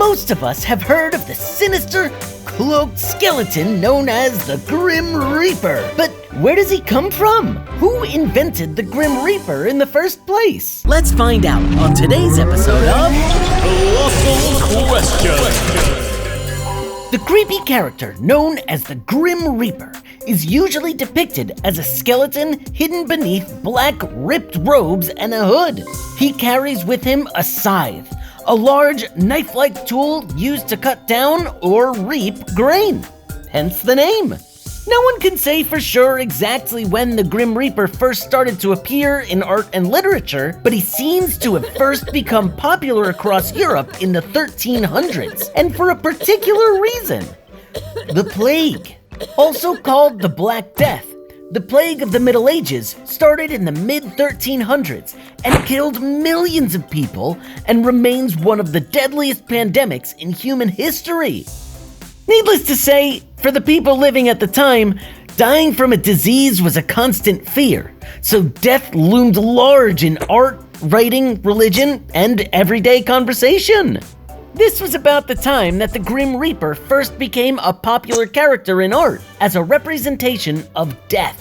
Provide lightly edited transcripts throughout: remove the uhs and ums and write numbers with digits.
Most of us have heard of the sinister, cloaked skeleton known as the Grim Reaper. But where does he come from? Who invented the Grim Reaper in the first place? Let's find out on today's episode of Colossal Questions. The creepy character known as the Grim Reaper is usually depicted as a skeleton hidden beneath black ripped robes and a hood. He carries with him a scythe, a large knife-like tool used to cut down or reap grain, hence the name. No one can say for sure exactly when the Grim Reaper first started to appear in art and literature, but he seems to have first become popular across Europe in the 1300s, and for a particular reason: the plague. Also called the Black Death, the plague of the Middle Ages started in the mid-1300s and killed millions of people and remains one of the deadliest pandemics in human history. Needless to say, for the people living at the time, dying from a disease was a constant fear, so death loomed large in art, writing, religion, and everyday conversation. This was about the time that the Grim Reaper first became a popular character in art as a representation of death.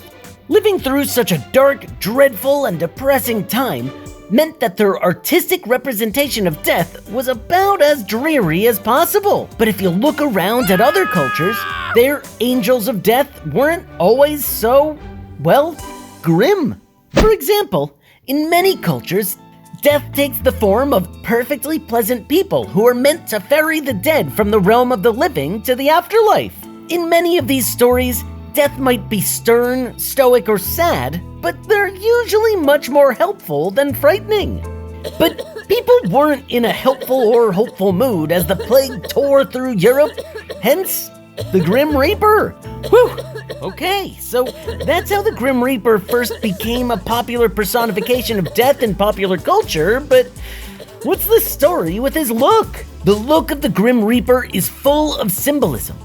Living through such a dark, dreadful, and depressing time meant that their artistic representation of death was about as dreary as possible. But if you look around at other cultures, their angels of death weren't always so, well, grim. For example, in many cultures, death takes the form of perfectly pleasant people who are meant to ferry the dead from the realm of the living to the afterlife. In many of these stories, death might be stern, stoic, or sad, but they're usually much more helpful than frightening. But people weren't in a helpful or hopeful mood as the plague tore through Europe, hence the Grim Reaper. Whew! Okay, so that's how the Grim Reaper first became a popular personification of death in popular culture, but what's the story with his look? The look of the Grim Reaper is full of symbolism.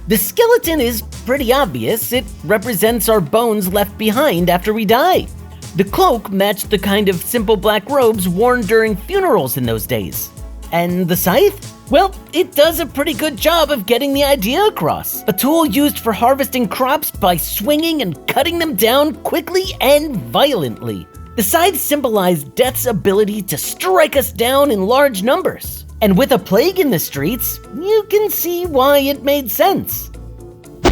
The skeleton is pretty obvious. It represents our bones left behind after we die. The cloak matched the kind of simple black robes worn during funerals in those days. And the scythe? Well, it does a pretty good job of getting the idea across. A tool used for harvesting crops by swinging and cutting them down quickly and violently. The scythe symbolized death's ability to strike us down in large numbers. And with a plague in the streets, you can see why it made sense.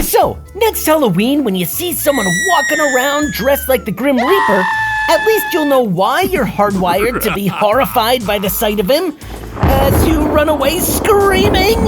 So, next Halloween, when you see someone walking around dressed like the Grim Reaper, at least you'll know why you're hardwired to be horrified by the sight of him as you run away screaming.